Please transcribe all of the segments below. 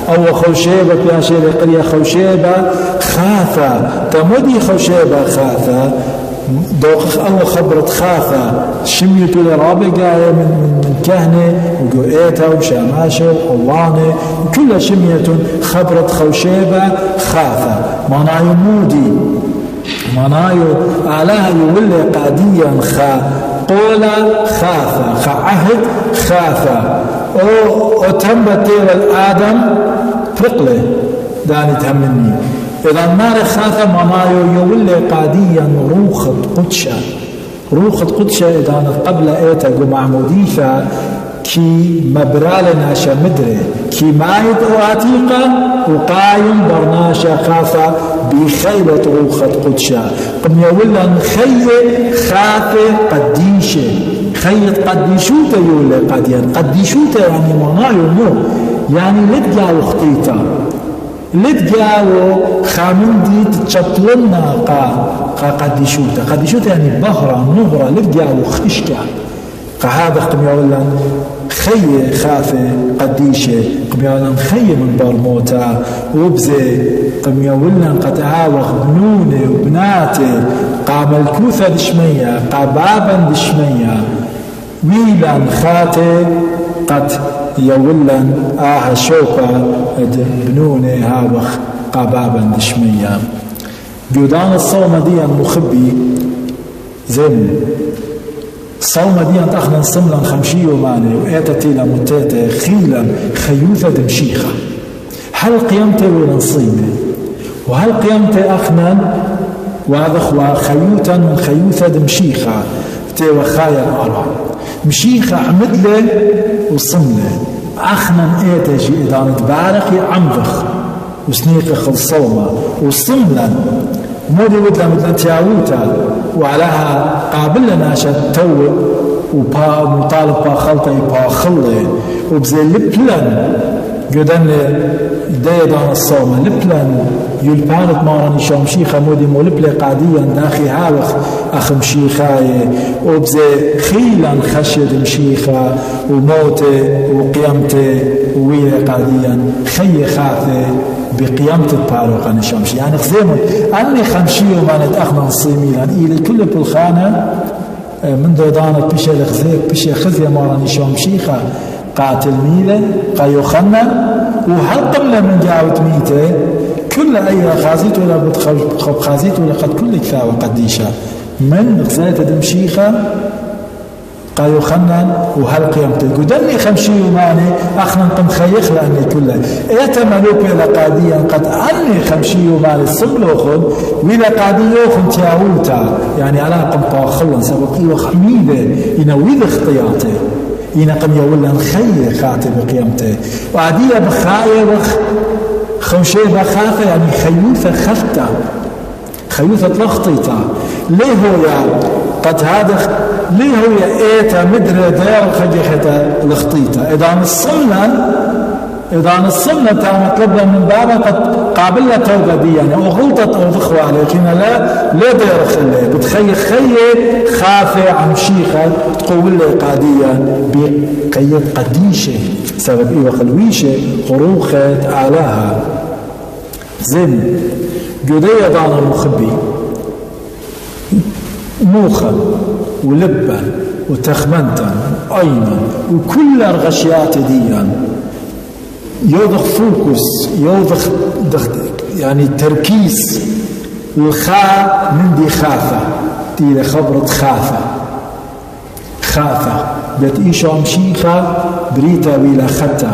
أو خوشيبة يا شيخ قرية خوشيبة خاثة تمدي خوشيبة خاثة دوق أو خبرت خاثة شميت لرابقة من كهنة وقوئيتها وشاماشة وقوانة كل شمية خبرت خوشيبة خاثة معناه مودي معناه أعلاها يولي قاديا قولا خاثة عهد خاثة أو تمت الآدم فرقله داني تهمني إذا النار خاثة معناه يولي قاديا روخة قدشة إذا قبل إيتا معموديفة كي مبرال ناشا مدري كي مايد واتيقة وقايم برناشا خاثة بخيلة روخة قدشة قم يولا خي خاثة قديشة خيط قديشوتا يولي قديان قديشوتا يعني معناه مو يعني لدقا وخطيتا لدقا وخامندي تتشطلنا قديشوتا يعني بهرة نهرة لدقا وخشكا هذا قم يولا خي خافة قديشة قم يولا خي من برموتا وبزي قم يولا قد عاوخ بنونة وبناتي قام الكوثة دشمية قبابا دشمية ويلا خاتي قد يولا شوكا بنونة هاوخ قبابا دشمية بيودان الصومة دي المخبي زين صومة دي أخنا صملا خمشي وماني وإيتتي لمتاتي خيلا خيوثة دمشيخة هل قيمتي ونصيمة وهل قيمتي أخنا وهذا خيوتا من خيوثة دمشيخة تي وخايا الأرى مشيخة عمدلة وصملة أخنا إيتا جي إدانة بارقي عمبخ وسنيقة خلصومة وصملا مودي ودلا مدلا تياوتا وعلاها قابل ناشا تو ومطالب باخلطة باخلة وبزي لبلن قدن دايدان الصومة لبلن يلبانت ماراني شامشيخة مودي مولبلة قاديا داخي هاوخ أخ مشيخاي وبزي خيلا خشد مشيخة وموتي وقيامتي وويلة قاديا خي خاثي بقيامة الباروق عن الشمشي يعني خزيمة أني خمشي ومانت أخنا الصيمي يعني إلي كل بالخانة من دودانة بشي الخزيب بشي خزية ماراني شمشيخة قاتل ميلة قايوخنا وهل قبل من جاوت ميته كل أي خازيت ولا بتخب خازيت ولا قد كل كفاء وقديشة من غزالة دمشيخة قايو خنان وهل قيمته قدني خمشي وماني أخنا قم خيخ لأني كله اعتملوا بلا قاديا قد أني خمشي وماني الصبل خذ ولا قاديا خن تياوتا يعني على قم طاخلا سبقي وخميدة ينويذ اختياته إنا قم يولا خي خاتي بقيمته وعدية بخاية خوشي بخافة يعني خيوثة خفتا خيوثة لخطيتا ليه هو يا قد هذا ليه هو ايتا مدري دير خجحتا لخطيتا إذا نصلنا تا مطلبنا من بابا قد قابلنا توبة دي يعني وغلطت أو ذخوة لكن لا دير خلي بتخي خافة عن شيخة تقول لي قادية بقية قديشة سبب إيه وخلويشة خروخة آلاها زين جدية دانا مخبي موخا ولبا وتخمنتا أيمن وكل الغشيات ديا يوضخ فوكس يوضخ يعني تركيز والخاء من دي خافة دي خبرة خافة بيت إيشو أمشيخة بريتا بيلا خطة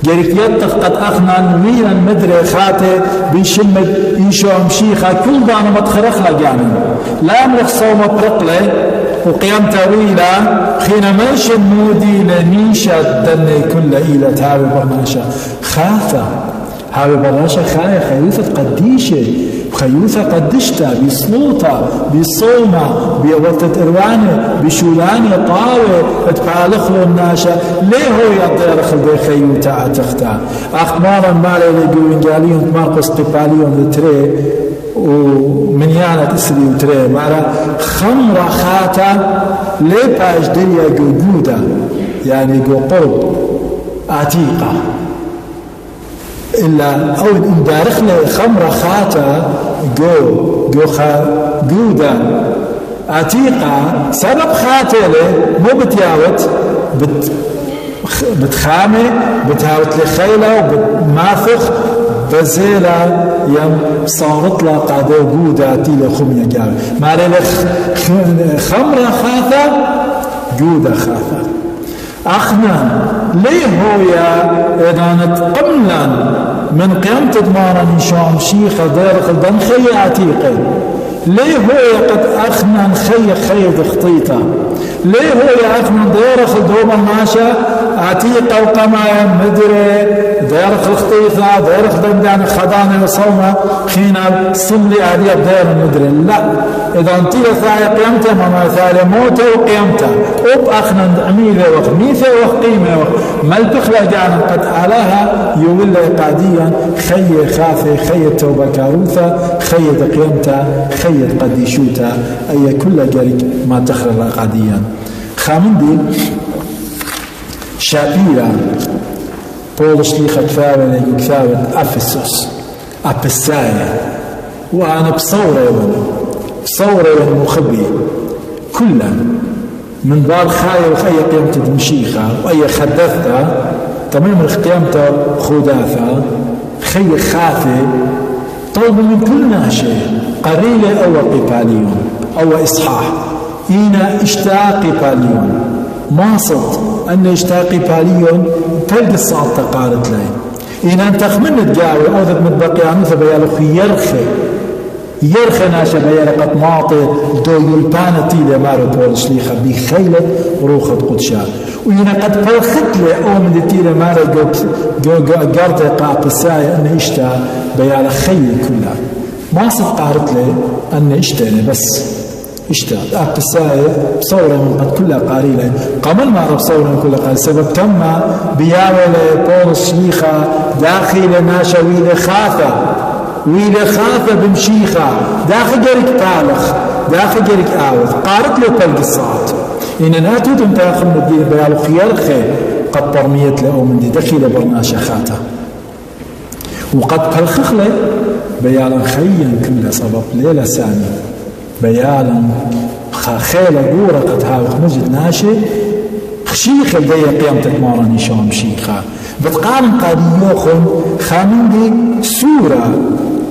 جريك يطف قد أخنا ويلا مدري خاتي بيشمد إيشو أمشيخة كل دانا متخرخ يعني لا أملك صومة برقلة وقيام تاويلا خينا ماشي مودي لنيشة دني كل إيلة هاوي برناشا خافة هاوي برناشا خيوثة قديشة خيوثة قدشتا بصلوطة بصومة بوقتة إروانة بشولانة طاوة اتبالخلو الناشا ليه هو يضير خلدي خيوثة أتختا أخبارا مالي لقوين جاليون ماركوس تباليون لتري ومن يانا تسري وتري معنا خمرة خاتا لباش دريا جو جودة يعني جو قرب عتيقة إلا أو إن دارخ له خمرة خاتا جودا عتيقة سبب خاتله مو بتياوت بتخامة بتهاوت لخيلة وبتماثخ بزيلة يم صارت له قادة جودة تيله خمية جاوي ما خمرة خاثة جودة خاثة أخنا ليه هو إذا قملا من قيمة دمارا نشام شيخة دارخ الدنخية عتيقة ليه هو قد أخنا خي خطيطة ليه هو أخنا دارخ الدوم الناشا عتيقة وقما مدري دارخ الخطيطة دارخ دمدان خدانة وصومة خينا صملي عدية دار مدري لا إذا انتي ثاية قيمته ما ثاية موته وقيمته أب أخنا عميلة وخميثة وقيمة ملبخ لجانا قد علاها يولي قاديا خي خافي خي التوبة كاروثة خي قيمته خي قديشوته أي كل جريك ما تخرج قاديا خامندي شابيرا بولش لي خفاوة كفاوة أفسس أبسايا وأنا بصورة مخبي كلا من دار خاية وخي قيمة دمشيخة وأي خدثة تمام قيمة خداثة خي خافي طلب من كل ناشئ قريلة أو قباليون أو إصحاح إينا اشتاق قباليون ماصد أن اشتاق قباليون تلقى الصعطة قالت لي إن أنت أخمن تقاوي أوذب متبقي عنه فبيالخ يرخي ناشا بيالقت معطي دو يلبانتي لمارو بولش ليخا بخيلة روخة قدشا وإن قد بلخت لي أوم دي لمارو قرد قاقساي أن اشتا بيالخ خي كلها ماصد قالت لي أن اشتاني بس اشتاق أقساء بصورة من قد كلها قاريلة قمل ما رب صورة من كلها قاريلة سبب كما بياولة بولس شيخة داخل ناشا ويلة خافة بمشيخة داخل جريك بالخ داخل جريك آوث قارت له بالقصات إن ناتو تنتاخل مدير بيالو خيار خير قد برميت له من دي دخيلة برناشا خاتا وقد بلخخ له بيالا خيا كلها سبب ليلة ثانية بيالا خيلة قورة قد هاوخ مجد ناشي خشيخ الدية قيامتك ماراني شام شيخة بتقارن قادي يوخن خامن دي سورة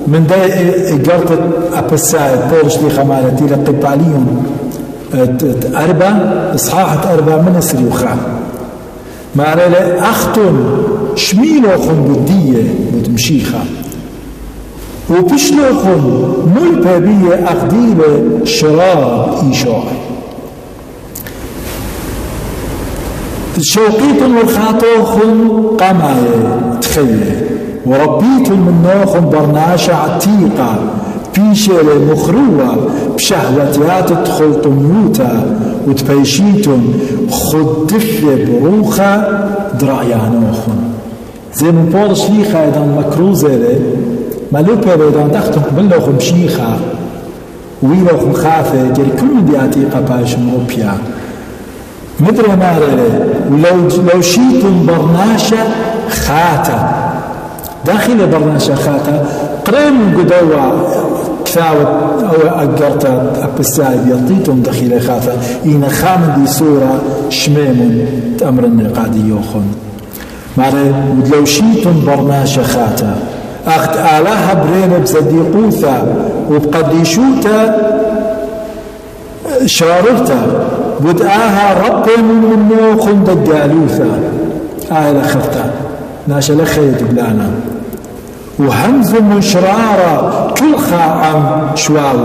من دي قرطة أبسايد بولش دي خمالتي لقباليون إصحاحة 4 من السريوخان ما علي أختن شميلوخن بدية بتمشيخة وبشلوخن ملبابية أخديلة شراب إيشاء شوقيت والخاطوخن قماية تخية وربيت من نوخن برناشة عتيقة بيشة مخروة بشهوتيات تدخل طميوتا وتبيشيتن خدفة بروخة درايانوخن زي من بورش ليخا ايضا مكروزة لي مالوبة ايضا تختم بلوخن بشيخة ويلوخن خافة جري كل من دي عتيقة بايش موبيا مدري ما ولو شيتم برناشة خاتة داخل برناشة خاتة قريب من قدوة كفاوة أو أقرت أبسايد يطيتم داخل خاتة إن خامن دي سورة شميم تأمر النقادي يوخن معنى ولو شيتم برناشة خاتة أخت آلاها برين بزديقوثة وبقديشوتا شارفتا بدآها رب من نوخن دجالوثا لخفتا ناشا لخيت بلانا وهمز مشرارة كل خاعم شواو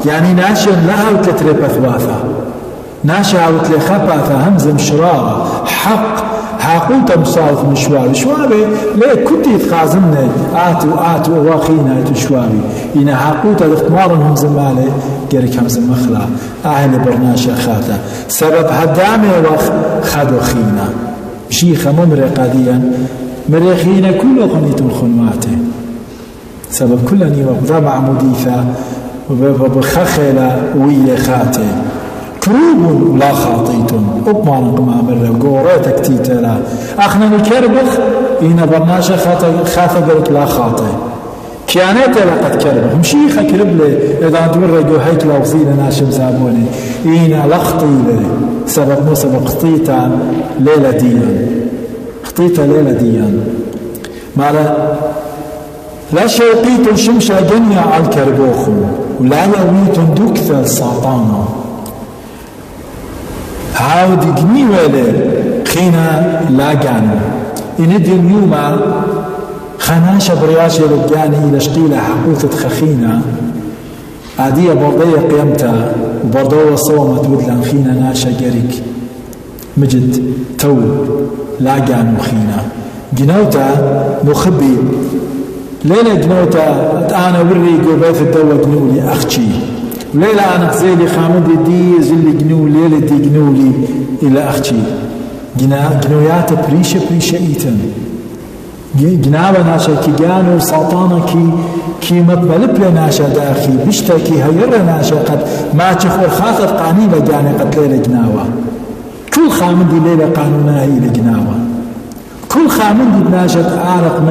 يعني ناشا لها وتتري بثواثا ناشا وتلي خباثا همز مشرارة حق حاقوتا مصالف من شوابي ليه كنت يتخازمنا آتوا واخينا شوابي إن حاقوتا الاختمار همز مالي جريك همز مخلا أهل برناشا خاتا سبب هدامي خدو خينا شيخة ممري قاديا مريخينا كل خنيت الخنواتي سبب كل نيوة بضا معموديثة وبخخلة ويا خاتي كروب لا خاطيتم أبمان قمام الرقورة تكتيتلا أخنا نكربخ إنا برناشا خاطة لا خاطئ كيانات لقد كربخ مشيخة كربلي إذا تورقوا هيك لوصينا ناشم سابوني إنا لخطيلة سبب مو سبب خطيتا ليلة ديان خطيتا ليلة ديان مالا لا شوقيت شمشة جنيا على الكربوخم ولا يويت دكثة ساطانا عاود جني ولا خينا لا جانو إندي اليوم خناشة برياشة لقاني إلى شقيلة حقوقة خخينا عادية برضية قيمتها وبرضوة صومت ودلان خينا ناشا قريك مجد تو لا جانو خينا جنوتا مخبي ليلة جنوتا أنا وريقو بيت الدولة جنولي أختي وليلة أنا خزيلي خامدي دي زلي جنو ليلة دي جنولي إلى أختي جنويات بريشة إيتن جنابة ناشا كي جانو سلطانة كي مقبل ناشا داخي بشتا كي هير ناشا قد ما تخور خاطر قانيلة جاني قد ليلة جناوة كل خامدي ليلة قانونها إلى جناوة كل خامن بناشت عارق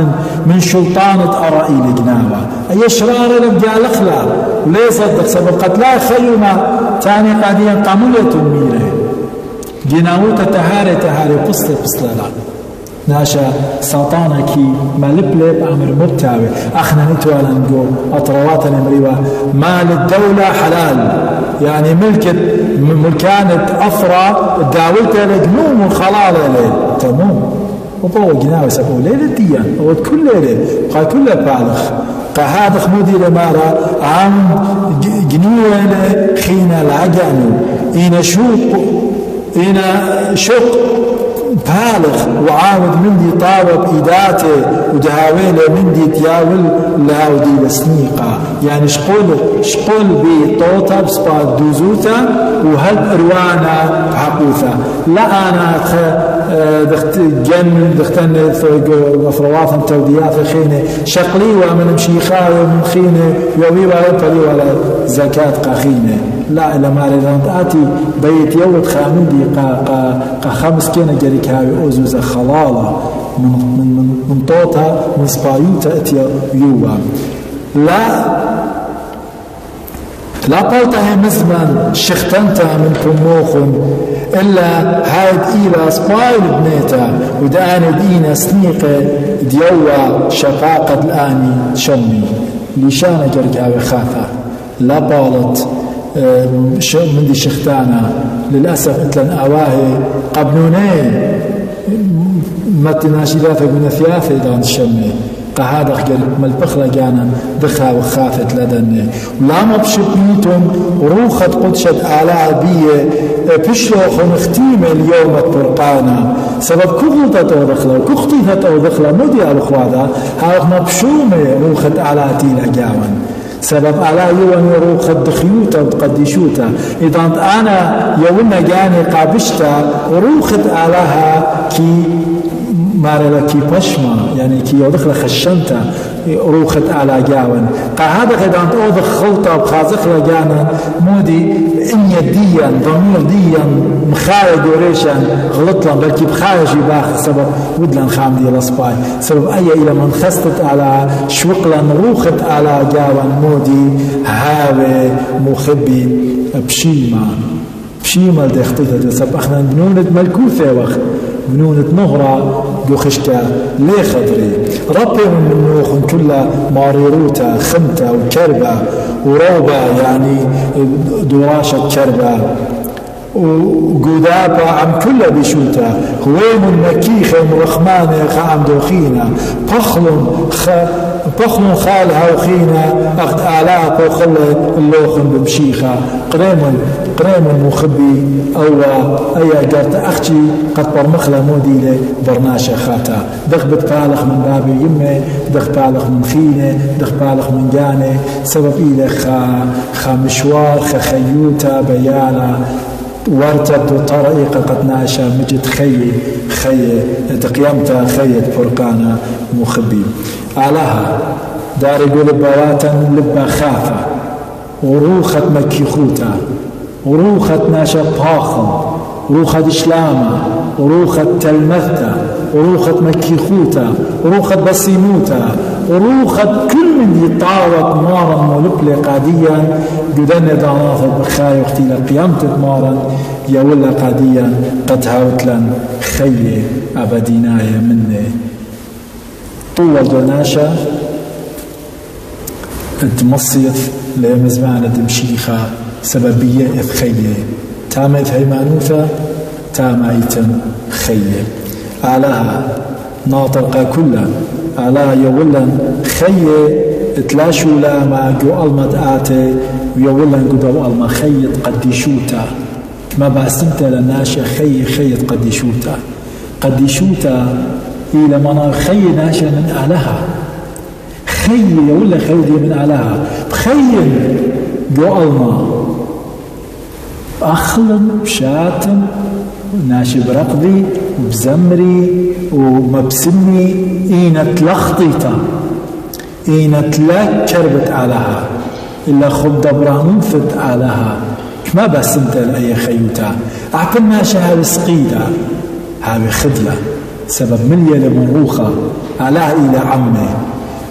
من شلطانة أرائيل جنابة أي شرار لبقى الأخلاق وليه صدق سبب قد لا خيما تاني قاديا قامولة الميرة جناوة تهاري قصة لا ناشا سلطانة كي مالبلب أمر مبتاوي أخنا نتوالا نقول أطروات نمريوة مال الدولة حلال يعني ملكانة أفرى داولتها لجنوم وخلالة ليه تمام وطوى جناوي سبو ليلة ديان وقت كل ليلة قال كلها بالغ قال هذا خمودي لمارا عن جنوة خينا العجانو إنا شوق بالغ وعاود مندي طاوب إيداته ودهاويله مندي تياول لاودي لسنيقة يعني شقول بطوطة بسبات دوزوتا وهل إروانا حقوثا لا أنا دختن أفروات توديات خينة شقلي ومن مشيخا ومن خينة يومي ولا زكاة قخينة لا إلا ما رضانتاتي بيت يوت خامندي قا خمس كينا جريك هاوي أوزوز خلالة من طوطها من سبايوتا اتيا يوبا لا طوطها مزمن شختنتا من كموخ إلا هايد إيلا سبايل بنيتا وداني دينا سنيقة ديوة شفاقة الآني شمي ليشانا جريك هاوي خاثة لا بالت من دي شختانا للأسف مثلا أواهي قبنونين متناشدات من ثياثة دان الشمي قهذا خجل مالبخلة جانا دخا وخافت لدن ولا ما بشبيتم روخة قدشة آلاء بيه بشلوخ ونختيم اليوم البرقانا سبب كغلطة أو كختيثة أو دخلة مدي على الخواذا هاو ما بشومة روخة آلاء تيلا جاوان سبب على يوان روخة دخيوتا وتقديشوتا إذا أنا يونا جاني قابشتا روخة آلاها كي مارلا كي بشما يعني كي يودخل خشنتا روخت على جاون قاعدة قدام أوضخ خلطة بخازخ لجانا مودي إن يديا ضمير ديا مخايا دوريشا غلطلا بلكي بخايا جباخ سبب ودلان خام دي الأصباي سبب أي إلى من خستت على شوقلا روخت على جاون مودي هاوي مخبي بشيما لديختيتا سبب أخنا بنونة ملكوثة وقت بنونة نهرة جو خشتا ليه خضري ربي من نوخ كلها ماريروتا خمتا وكربة وروبة يعني دراشة كربة وقدابة عم كلها بشوتا هوين مكيخة مرخمانة خام دوخينا بخل خالها وخينا أخذ آلاء بوخل اللوخن بمشيخة قريم مخبي أو أي قرت أختي قد برمخلة موديلة برناشة خاتا دخ بتبالغ من بابي يمي دخ بالغ من خينة دخ بالغ من جانة سبب إلى خا مشوار خيوتا بيانا وارتد طريقة قد ناشا مجد خي تقيمتا خيت فرقانا مخبي علىها دار يقول بواتا لبا خافة وروخة مكي خوتا وروخة ناشا باخم وروخة شلامة وروخة تلمثة وروخة مكيخوتا وروخة بصيموتا وروخة كل من يطاوت مارا مولبلي قاديا جدن داناث بخاي وقتي لقيامتك مارا يولا قاديا قد هاوتلن خي أبديناي مني طول دوناشا التمصيف لمزمان دمشيخة سببية إثخية تامت هيمانوثة تامايتن خية علىها ناطرقة كلها على يولا خية تلاشو لا ما جو المد آتي ويولا قدو الما خيط قديشوتا ما باسمت لناشا خيط قديشوتا إلى منا خي ناشا من أعلاها خي يولا خيدي من أعلاها بخي جو الما أخلم شاتم ناشي برقدي وبزمري ومبسمي إينة لخطيتا إينة لا كربت علىها إلا خب دبرانون فت علىها ما بسمت لأي خيوتا أعقل ناشي هاوي سقيدة هاوي خدلة سبب مليا لمروخة على إلى عمي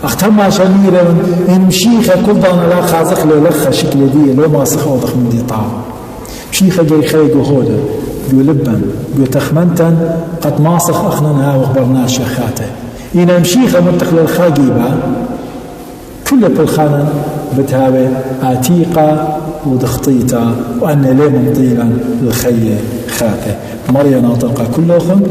اختر ما شميرا إن مشيخة كل ضانا لا خازق له لخة شكل دي لو ما سخ أوضخ من دي طعام مشيخة جاي خيقو هودا بيو لبن بيو تخمنتا قد ماسخ أخننها وخبرنا شخاته إنا مشيخة منتقل الخاقيبة كل بالخانة بتهاوي عتيقة ودخطيطة وأن ليه ممطيلا الخي خاته مريا ناطقة كلهم